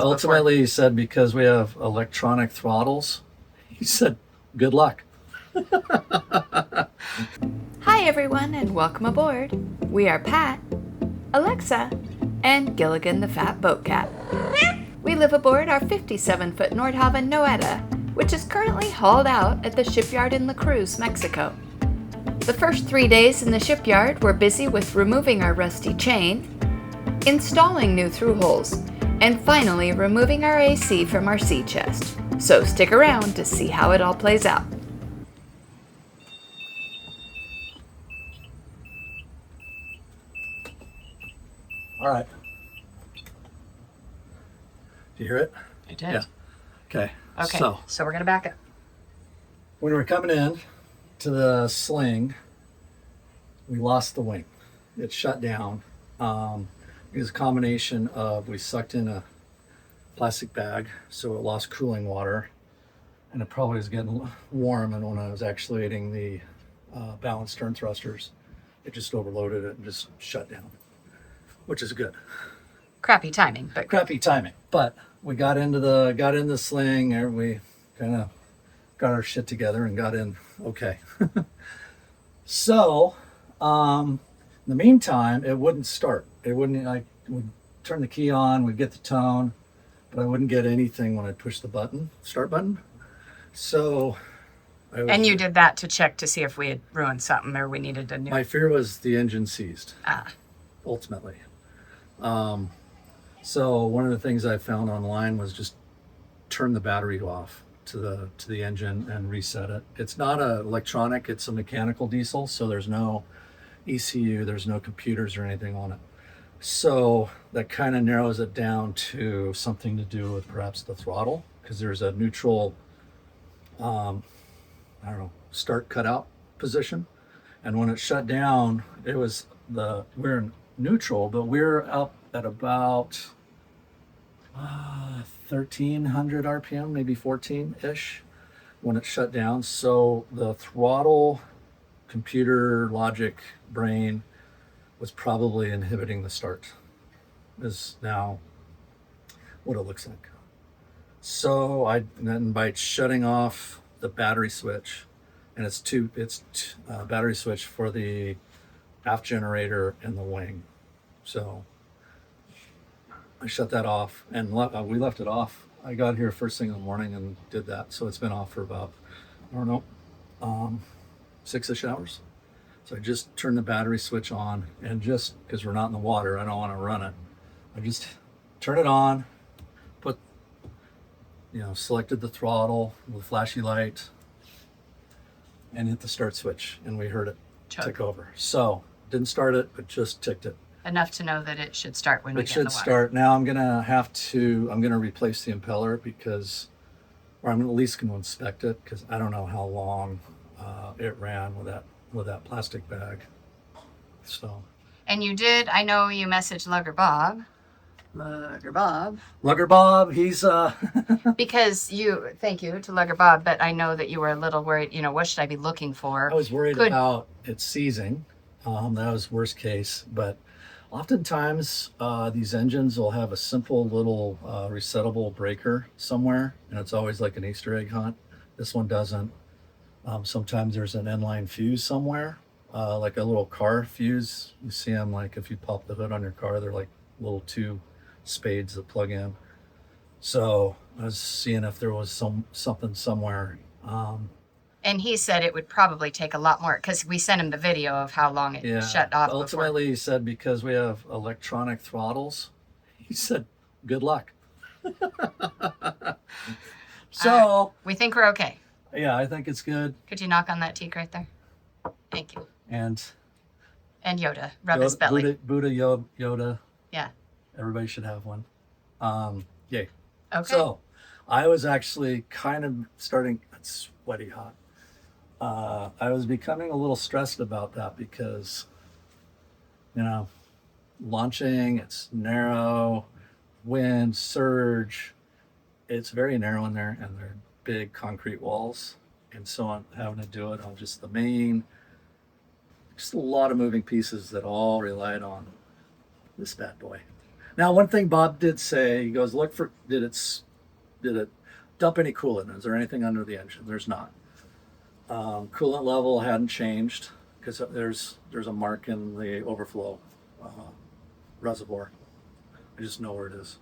Ultimately, he said because we have electronic throttles, he said, good luck. Hi everyone and welcome aboard. We are Pat, Alexa, and Gilligan the Fat Boat Cat. We live aboard our 57-foot Nordhavn Noeta, which is currently hauled out at the shipyard in La Cruz, Mexico. The first 3 days in the shipyard were busy with removing our rusty chain, installing new thru-hulls, and finally removing our AC from our sea chest. So stick around to see how it all plays out. All right. Do you hear it? I did. Yeah. Okay. Okay. So we're gonna back up. When we were coming in to the sling, we lost the wing. It shut down. It was a combination of we sucked in a plastic bag, so it lost cooling water, and it probably was getting warm. And when I was actuating the balanced stern thrusters, it just overloaded it and just shut down, which is good. Crappy timing, but Crappy timing, but we got into the sling, and we kind of got our shit together and got in okay. So in the meantime, it wouldn't start. It wouldn't. I would turn the key on, we'd get the tone, but I wouldn't get anything when I pushed the start button. So and you did that to check to see if we had ruined something or we needed a new. My fear was the engine seized. Ah. Ultimately. So one of the things I found online was just turn the battery off to the engine and reset it. It's not a electronic, it's a mechanical diesel, so there's no ECU, there's no computers or anything on it. So that kind of narrows it down to something to do with perhaps the throttle, because there's a neutral, start cutout position. And when it shut down, it was we're in neutral, but we're up at about 1300 RPM, maybe 14-ish when it shut down. So the throttle, computer logic brain was probably inhibiting the start, is now what it looks like. So then by shutting off the battery switch, and it's battery switch for the aft generator and the wing. So I shut that off and we left it off. I got here first thing in the morning and did that. So it's been off for about, 6-ish hours. So I just turned the battery switch on, and just because we're not in the water, I don't want to run it. I just turn it on, selected the throttle with flashy light, and hit the start switch, and we heard it tick over. So didn't start it, but just ticked it. Enough to know that it should start when we get in the water. It should start. Now I'm gonna replace the impeller I'm at least gonna inspect it, because I don't know how long it ran with that plastic bag. So. And you did, I know you messaged Lugger Bob, he's because thank you to Lugger Bob, but I know that you were a little worried, what should I be looking for? I was worried about it seizing. That was worst case, but oftentimes these engines will have a simple little resettable breaker somewhere, and it's always like an Easter egg hunt. This one doesn't. Sometimes there's an inline fuse somewhere, like a little car fuse. You see them, like if you pop the hood on your car, they're like little two spades that plug in. So I was seeing if there was something somewhere. And he said it would probably take a lot more, because we sent him the video of how long it shut off. Ultimately, he said because we have electronic throttles, he said, good luck. So we think we're okay. Yeah, I think it's good. Could you knock on that teak right there? Thank you. And Yoda, rub his belly. Buddha Yoda. Yeah. Everybody should have one. Yay. Okay. So I was actually kind of it's sweaty hot. I was becoming a little stressed about that because, launching, it's narrow, wind, surge. It's very narrow in there, and they're big concrete walls. And so I'm having to do it on just the main, just a lot of moving pieces that all relied on this bad boy. Now, one thing Bob did say, he goes, look for, did it dump any coolant? Is there anything under the engine? There's not. Coolant level hadn't changed because there's a mark in the overflow reservoir. I just know where it is.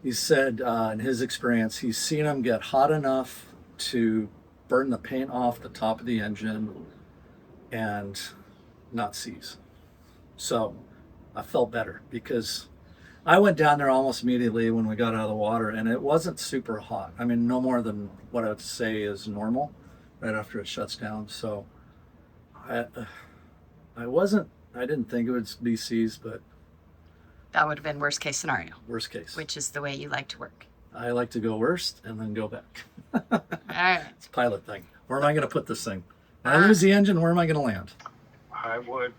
He said in his experience, he's seen them get hot enough to burn the paint off the top of the engine and not seize. So I felt better because I went down there almost immediately when we got out of the water, and it wasn't super hot. I mean, no more than what I would say is normal right after it shuts down. So I didn't think it would be seized, but That would have been worst case scenario, worst case. which is the way you like to work. I like to go worst and then go back. All right. It's a pilot thing. Where am I going to put this thing? When I lose the engine, where am I going to land? I would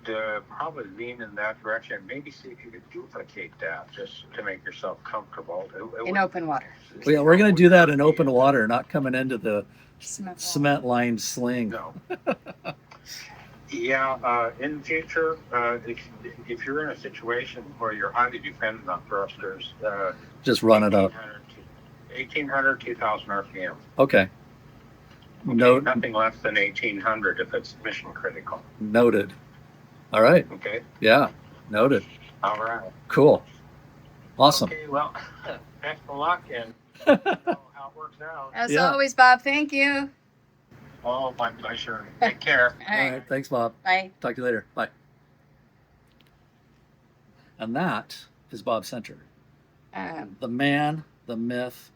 probably lean in that direction. Maybe see if you could duplicate that just to make yourself comfortable. In open water. Well, yeah, we're going to do that in open water, not coming into the Cement wall. cement-lined sling. No. Yeah, in the future, if you're in a situation where you're highly dependent on thrusters, Just run it up. 1800, 2000 RPM. Okay. Note, Nothing less than 1800 if it's mission critical. noted. All right. Okay. Yeah. Noted. All right. Cool. Awesome. Okay. Well, best of luck and how it works out. As Yeah. always, Bob, thank you. Oh, my pleasure. Take care. All All right. right. Thanks, Bob. Bye. Talk to you later. Bye. And that is Bob Center, the man, the myth,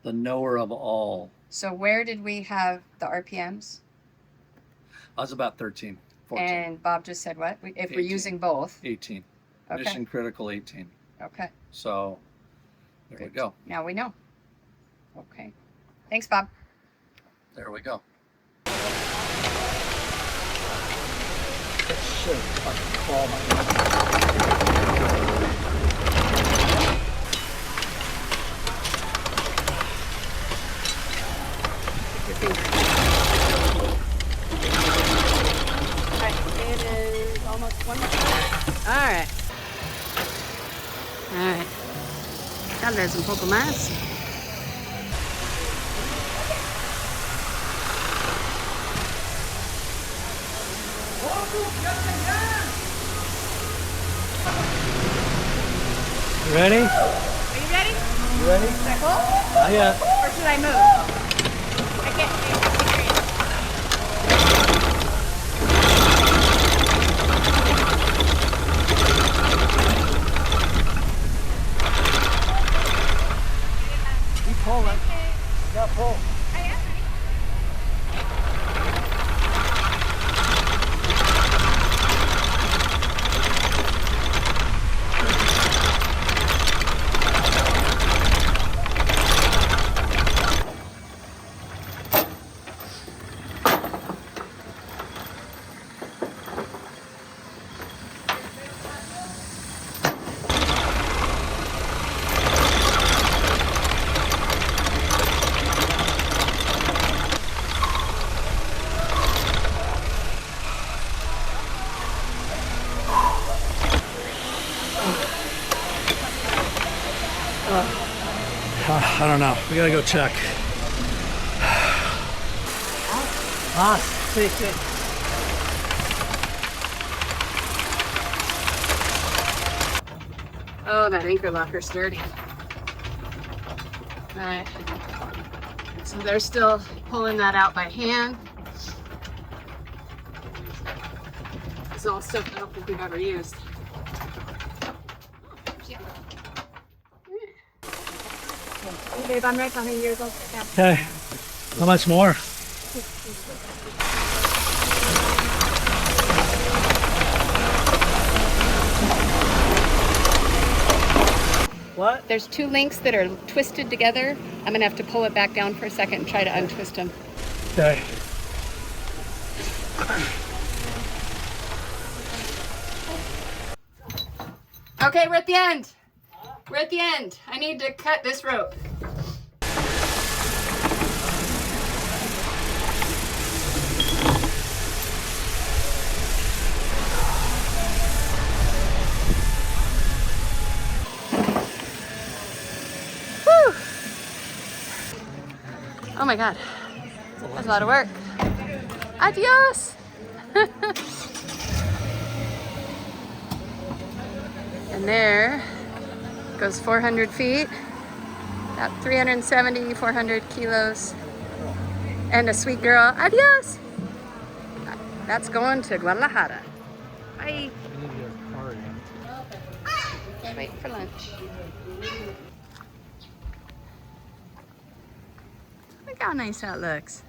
the knower of all. So where did we have the RPMs? I was about 13, 14, And Bob just said what? If we're 18. using both. 18. Okay. Mission critical 18. Okay. So there we go. Now we know. Okay. Thanks, Bob. There we go. It is almost 1 minute. All right. All right. Tal vez un poco más. You ready? Are you ready? You ready? Is that cool? Not yet. Or should I move? I can't see. Keep pulling. Yeah, pull. I am ready. I don't know. We gotta go check. Sí, sí. Oh, that anchor locker's dirty. All right. So they're still pulling that out by hand. It's all stuff I don't think we've ever used. Hey, babe, I'm right behind you. Go sit down. Okay. How much more? What? There's two links that are twisted together. I'm gonna have to pull it back down for a second and try to untwist them. Okay. Okay, we're at the end. We're at the end. I need to cut this rope. Oh my God, that's a lot of work. Adios. And there goes 400 feet, about 370, 400 kilos. And a sweet girl, adios. That's going to Guadalajara. Bye. Just waiting for lunch. Look how nice that looks.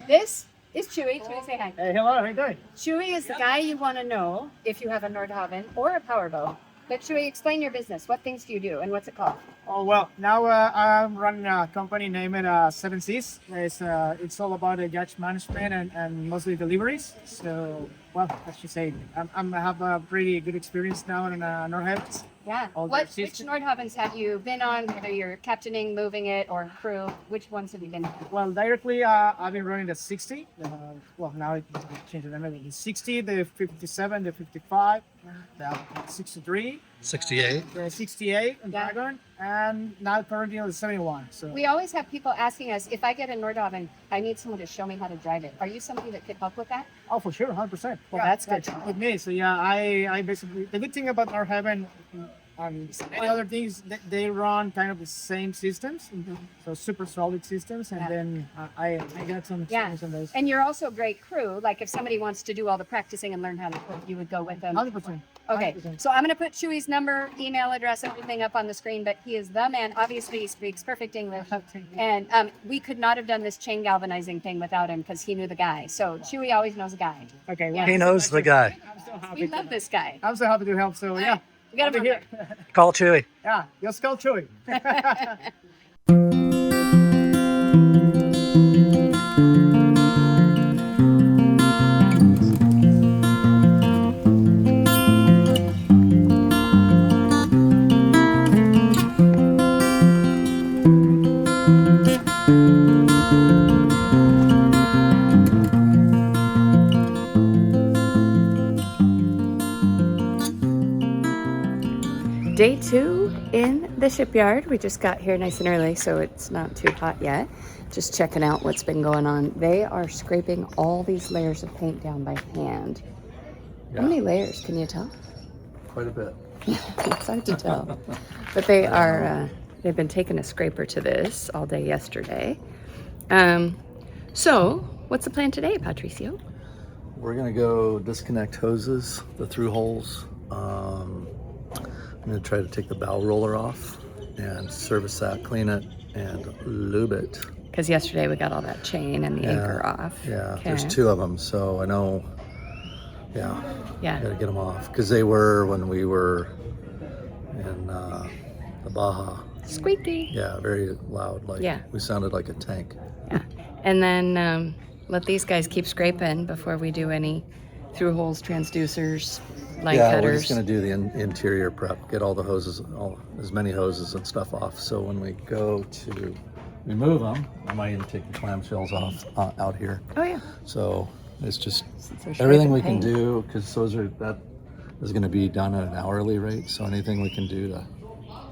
This is Chuy. Chuy, say hi. Hey, hello, how you doing? Chuy is the guy you want to know if you have a Nordhavn or a powerboat. But Chuy, explain your business. What things do you do and what's it called? Oh, well, now I'm running a company named Seven Seas. It's all about yacht management and mostly deliveries. So, well, as you say, I have a pretty good experience now in Nordhavn. Yeah. Which Nordhavns have you been on, whether you're captaining, moving it, or crew? Which ones have you been on? Well, directly, I've been running the 60. Well, now it changed the name. The 60, the 57, the 55, the 63. 68. The 68 in Dragon, and now currently the 71. So We always have people asking us, if I get a Nordhavn, I need someone to show me how to drive it. Are you somebody that could help with that? oh, for sure, 100%. Well, Yeah, that's good. with me. So yeah, I basically the good thing about Nordhavn and any other things, they run kind of the same systems, so super solid systems, and then I got some experience on those. And you're also a great crew. Like if somebody wants to do all the practicing and learn how to cook, you would go with them. 100%. Okay, 100%. so I'm going to put Chuy's number, email address, everything up on the screen, but he is the man. Obviously, he speaks perfect English. And we could not have done this chain galvanizing thing without him because he knew the guy. So Chuy always knows a guy. Okay, Yeah. He knows the guy. I'm so happy. We love this guy. I'm so happy to help. So yeah, We got I'll him be on here. Call Chuy. Yeah, just call Chuy. Day 2 in the shipyard. We just got here nice and early, so it's not too hot yet. Just checking out what's been going on. They are scraping all these layers of paint down by hand. How many layers, can you tell? Quite a bit. It's hard to tell. But they are, they've been taking a scraper to this all day yesterday. So, what's the plan today, Patricio? We're gonna go disconnect hoses, the thru-hulls. I'm gonna try to take the bow roller off and service that, clean it, and lube it. Because yesterday we got all that chain and the anchor off. Yeah, Okay. there's 2 of them, so I know, Yeah. gotta get them off. Because they were, when we were in the Baja, Squeaky. yeah, very loud, like we sounded like a tank. Yeah. And then let these guys keep scraping before we do any through-hulls, transducers, line Yeah, cutters. we're just gonna do the interior prep, get all the hoses, as many hoses and stuff off. So when we go to remove them, I might even take the clamshells off out here. Oh yeah. So it's just they're everything we scraping can paint. do, because that is going to be done at an hourly rate. So anything we can do to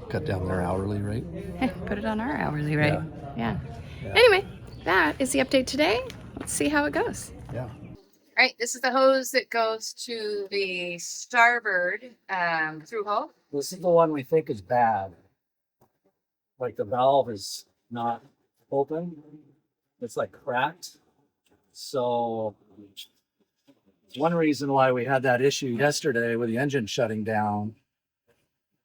cut down their hourly rate. Hey, put it on our hourly rate. Yeah. Yeah. Anyway, that is the update today. Let's see how it goes. Yeah. All right, this is the hose that goes to the starboard through-hull. This is the one we think is bad. Like the valve is not open. It's like cracked. So one reason why we had that issue yesterday with the engine shutting down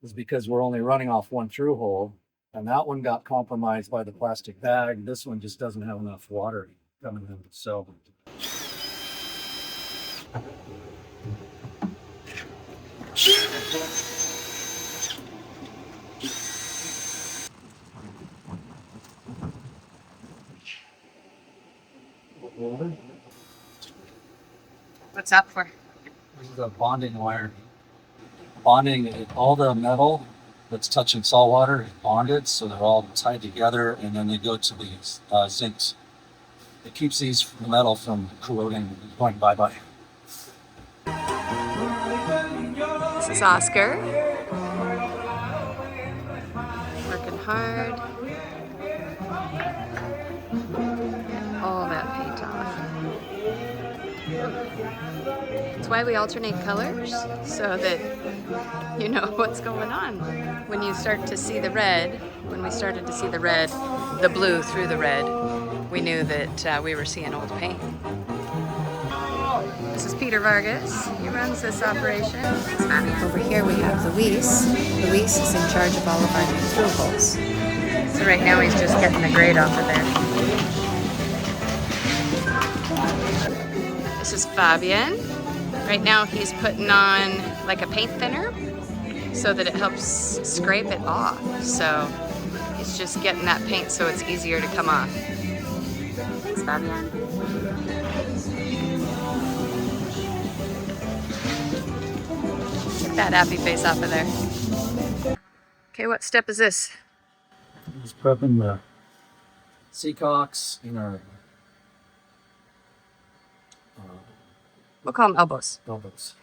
is because we're only running off one through-hull, and that one got compromised by the plastic bag. This one just doesn't have enough water coming in. So What's up for? this is a bonding wire. Bonding, all the metal that's touching salt water is bonded, so they're all tied together, and then they go to these zincs. It keeps the metal from corroding and going bye-bye. This is Oscar. Working hard. All that paint off. That's why we alternate colors, so that you know what's going on. When you start to see the red, when we started to see the red, the blue through the red, we knew that we were seeing old paint. This is Peter Vargas. He runs this operation. Over here we have Luis. Luis is in charge of all of our new thru-hulls. So right now he's just getting the grade off of there. This is Fabian. Right now he's putting on like a paint thinner so that it helps scrape it off. So he's just getting that paint so it's easier to come off. Thanks, Fabian. Get that happy face off of there. Okay, what step is this? Just prepping the seacocks in our We'll call them elbows. elbows.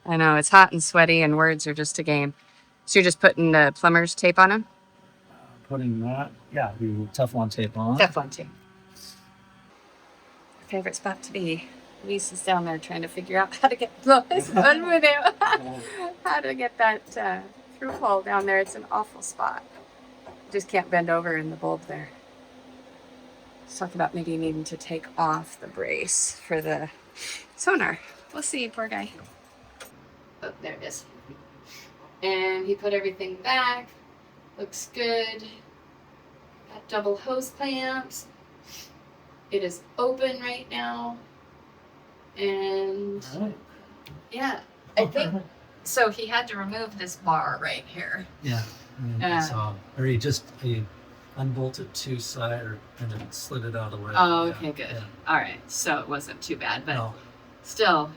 I know, it's hot and sweaty and words are just a game. So you're just putting the plumber's tape on them? Putting that, yeah, the Teflon tape on. Teflon tape. Favorite spot to be. Luis is down there trying to figure out how to get how to get that thru-hull down there. It's an awful spot. Just can't bend over in the bulb there. Let's talk about maybe needing to take off the brace for the sonar. We'll see, poor guy. Oh, there it is. And he put everything back. Looks good. Got double hose clamps. It is open right now. And All right. yeah, I think so. He had to remove this bar right here. Yeah. So, or he unbolted two side and then slid it out of the way. Oh, okay, good. Yeah. All right, so it wasn't too bad, but No, still,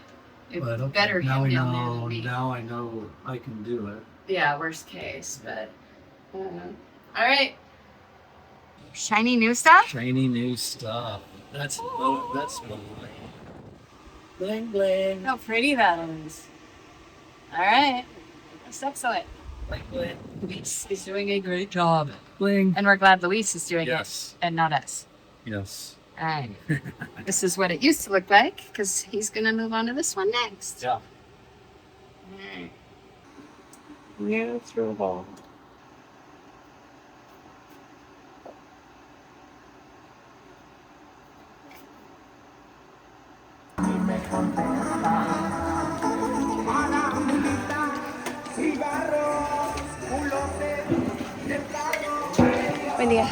it's but okay. better Now him we down there know. than me. Now I know I can do it. Yeah, worst case, but all right. Shiny new stuff. Shiny new stuff. That's lovely. Bling bling. How pretty that is. All right, that's excellent. Bling bling. He's doing a great job. Bling. And we're glad Luis is doing Yes. it and not us. Yes. All right. This is what it used to look like because he's going to move on to this one next. Yeah. All right. New thru-hull. Buen día.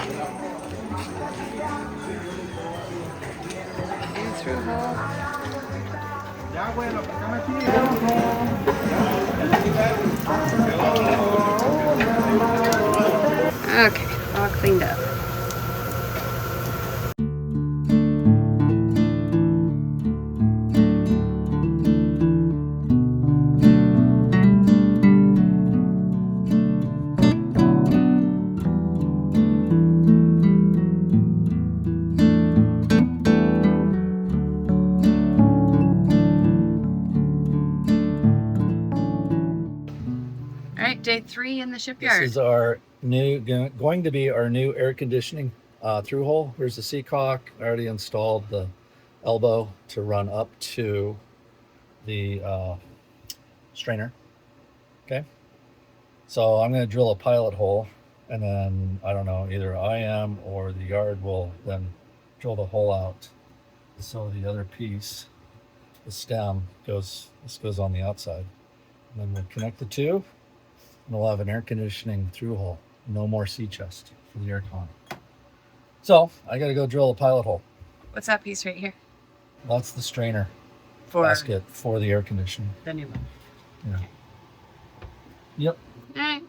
New thru-hull. Okay, all cleaned up. All right, day 3 in the shipyard. This is our going to be our new air conditioning thru-hull. Here's the seacock. I already installed the elbow to run up to the strainer. Okay. So I'm going to drill a pilot hole, and then I don't know, either I am or the yard will then drill the hole out. So the other piece, the stem, goes on the outside. And then we'll connect the two, and we'll have an air conditioning thru-hull. No more sea chest for the aircon. So I got to go drill a pilot hole. What's that piece right here? That's the strainer For basket for the air conditioning. the new one. Yeah. Yep. All right.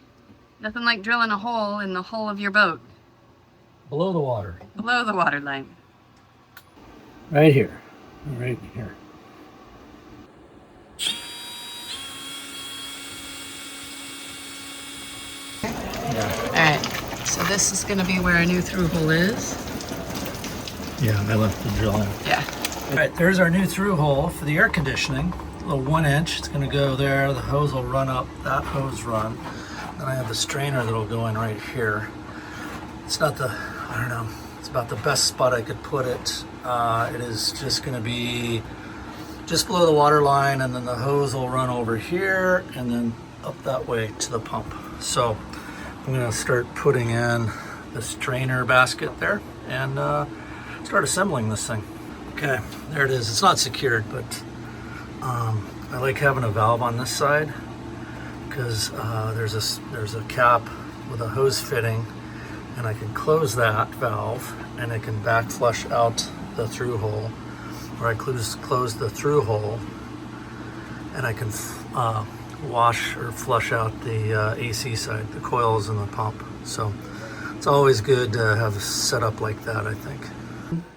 Nothing like drilling a hole in the hull of your boat. Below the water. Below the water line. Right here. Right here. All right. So this is going to be where our new thru-hull is. Yeah, I left the drill in. Yeah. All right, there's our new thru-hull for the air conditioning. A little 1 inch. It's going to go there. The hose will run up that hose run. Then I have the strainer that'll go in right here. It's not the, I don't know, it's about the best spot I could put it. It is just gonna be just below the water line, and then the hose will run over here and then up that way to the pump. So I'm gonna start putting in the strainer basket there and start assembling this thing. Okay, there it is. It's not secured, but I like having a valve on this side because there's a cap with a hose fitting, and I can close that valve and it can back flush out the through hole, or I close the through hole and I can wash or flush out the AC side, the coils and the pump. So it's always good to have a setup like that, I think.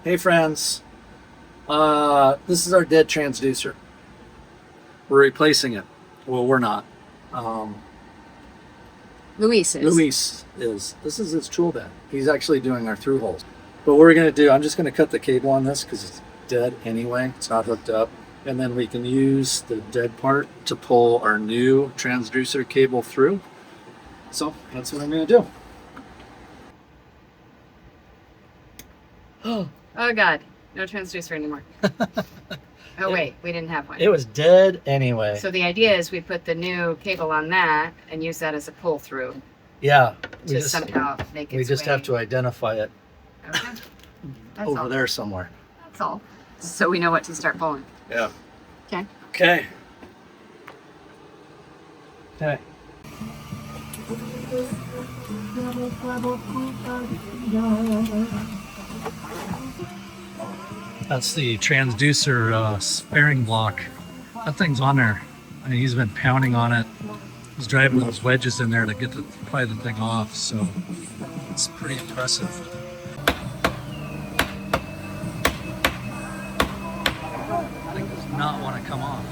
Hey friends, this is our dead transducer. We're replacing it. Well, we're not. Luis is. Luis is. This is his tool bed. He's actually doing our through-hulls. But what we're going to do, I'm just going to cut the cable on this because it's dead anyway. It's not hooked up. And then we can use the dead part to pull our new transducer cable through. So that's what I'm going to do. Oh God, no transducer anymore. Oh wait, we didn't have one. It was dead anyway. So the idea is we put the new cable on that and use that as a pull through Yeah. to somehow make it. We just have to identify it Okay. That's over all. there somewhere. That's all. So we know what to start pulling. Yeah. Okay. Okay. Okay. That's the transducer sparing block. That thing's on there. I mean, he's been pounding on it. He's driving those wedges in there to get pry the thing off. So it's pretty impressive. That thing does not want to come off.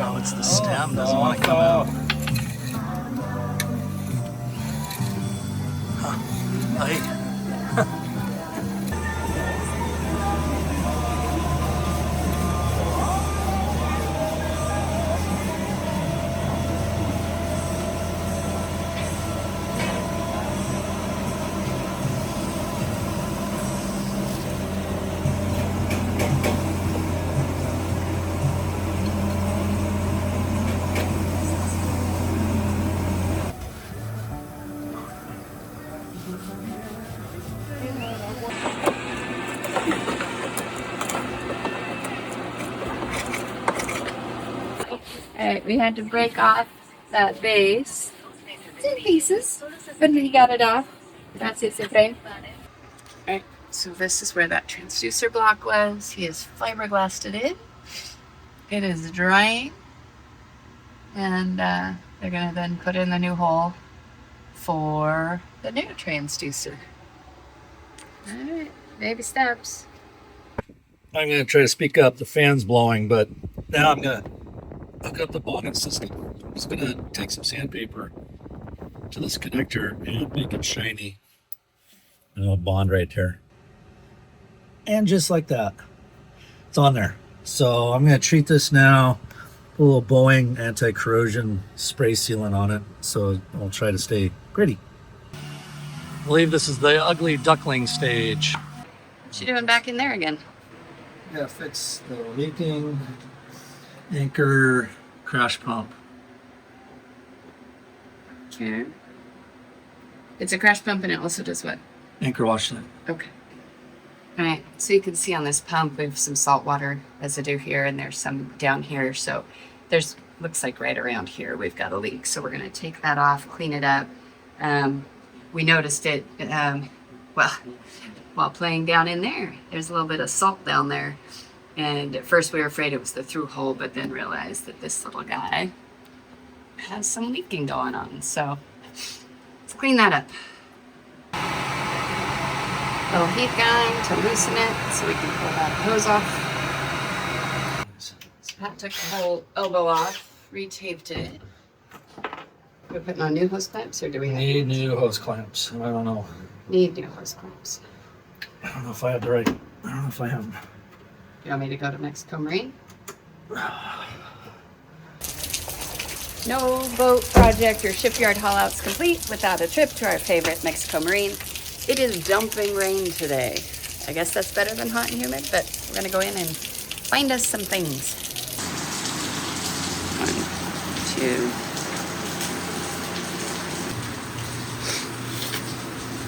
Oh, it's the stem, doesn't want to come out. Ay. Alright, we had to break off that base. It's in pieces, but we got it off. Gracias, Efrain. Alright, so this is where that transducer block was. He has fiberglassed it in. It is drying. And they're going to then put in the new hole for the new transducer. Alright, baby steps. I'm going to try to speak up. The fan's blowing, but now I'm going to hook up the bonnet system. I'm just going to take some sandpaper to this connector and make it shiny. And it'll bond right there. And just like that, it's on there. So I'm going to treat this now, put a little Boeing anti-corrosion spray sealant on it, so I'll try to stay pretty. I believe this is the ugly duckling stage. What you doing back in there again? Yeah, fix the leaking anchor crash pump. Okay. It's a crash pump and it also does what? Anchor wash it. Okay. All right. So you can see on this pump, we have some salt water residue here and there's some down here. So there's, looks like right around here, we've got a leak. So we're going to take that off, clean it up. We noticed it, well, while playing down in there, there's a little bit of salt down there. And at first we were afraid it was the through-hull, but then realized that this little guy has some leaking going on. So let's clean that up. Little heat gun to loosen it so we can pull that hose off. So Pat took the whole elbow off, retaped it. We're putting on new hose clamps, or do we have Need new hose clamps. I don't know. Need new hose clamps. I don't know if I have the right. I don't know if I have them. You want me to go to Mexico Marine? No boat project or shipyard haul-outs complete without a trip to our favorite Mexico Marine. It is dumping rain today. I guess that's better than hot and humid, but we're gonna go in and find us some things. 1, 2.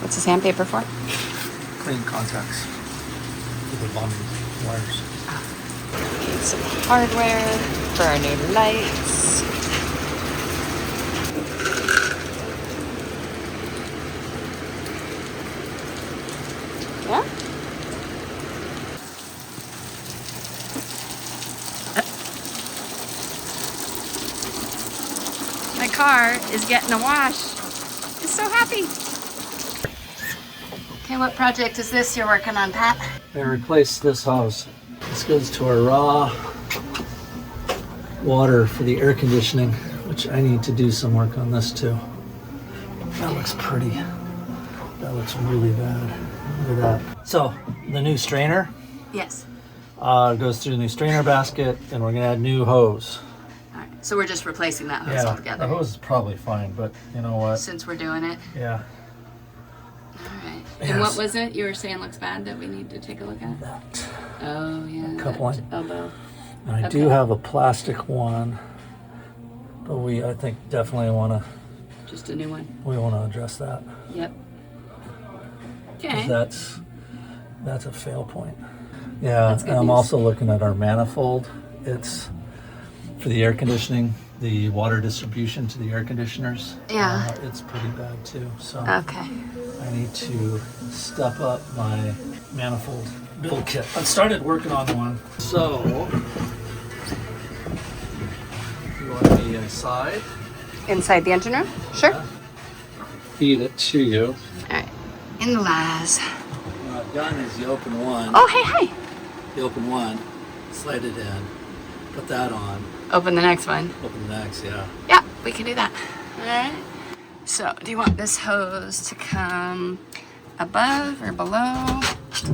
What's the sandpaper for? Clean contacts for the bonding wires. Need some hardware for our new lights. Yeah? My car is getting a wash. I'm so happy. Okay, what project is this you're working on, Pat? I replaced this hose. This goes to our raw water for the air conditioning, which I need to do some work on this too. That looks pretty. That looks really bad. Look at that. So the new strainer Yes. goes through the new strainer basket, and we're gonna add new hose. All right. So we're just replacing that hose The altogether. hose is probably fine, but you know what? Since we're doing it. Yeah. All right. Yes. And what was it you were saying looks bad that we need to take a look at? That. Oh, yeah. Coupling. that elbow. And I Okay. do have a plastic one, but I think definitely Just a new one. we wanna address that. Yep. 'Cause Okay. that's a fail point. Yeah, That's good and I'm news. also looking at our manifold. It's for the air conditioning, the water distribution to the air conditioners. Yeah. It's pretty bad too. So Okay. I need to step up my manifold build kit. I've started working on one. So you want me inside? Inside the engine room? Sure. Feed it to you. All right. In the las. What I've done is you open one. Oh, hey, hey. You open one, slide it in, put that on, Open the next one. open the next, yeah. Yeah, we can do that. All right. So, do you want this hose to come above or below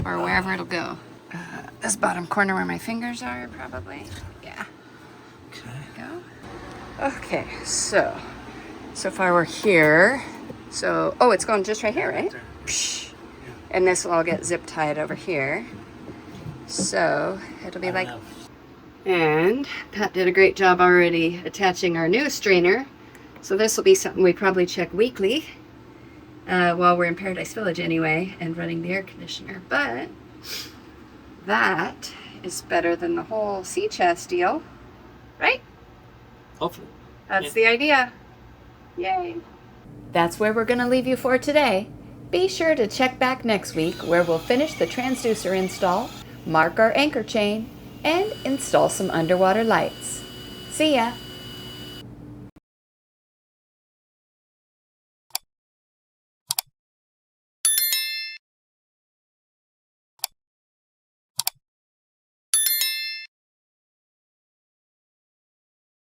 or wherever it'll go? This bottom corner where my fingers are, probably. Yeah. Okay. Go. Okay, so far we're here. So, oh, it's going just right here, right? Psh. And this will all get zip tied over here. So, it'll be like... And Pat did a great job already attaching our new strainer. So this will be something we probably check weekly while we're in Paradise Village anyway and running the air conditioner. But that is better than the whole sea chest deal, right? Hopefully. That's the idea. Yay. That's where we're going to leave you for today. Be sure to check back next week where we'll finish the transducer install, mark our anchor chain, and install some underwater lights. See ya!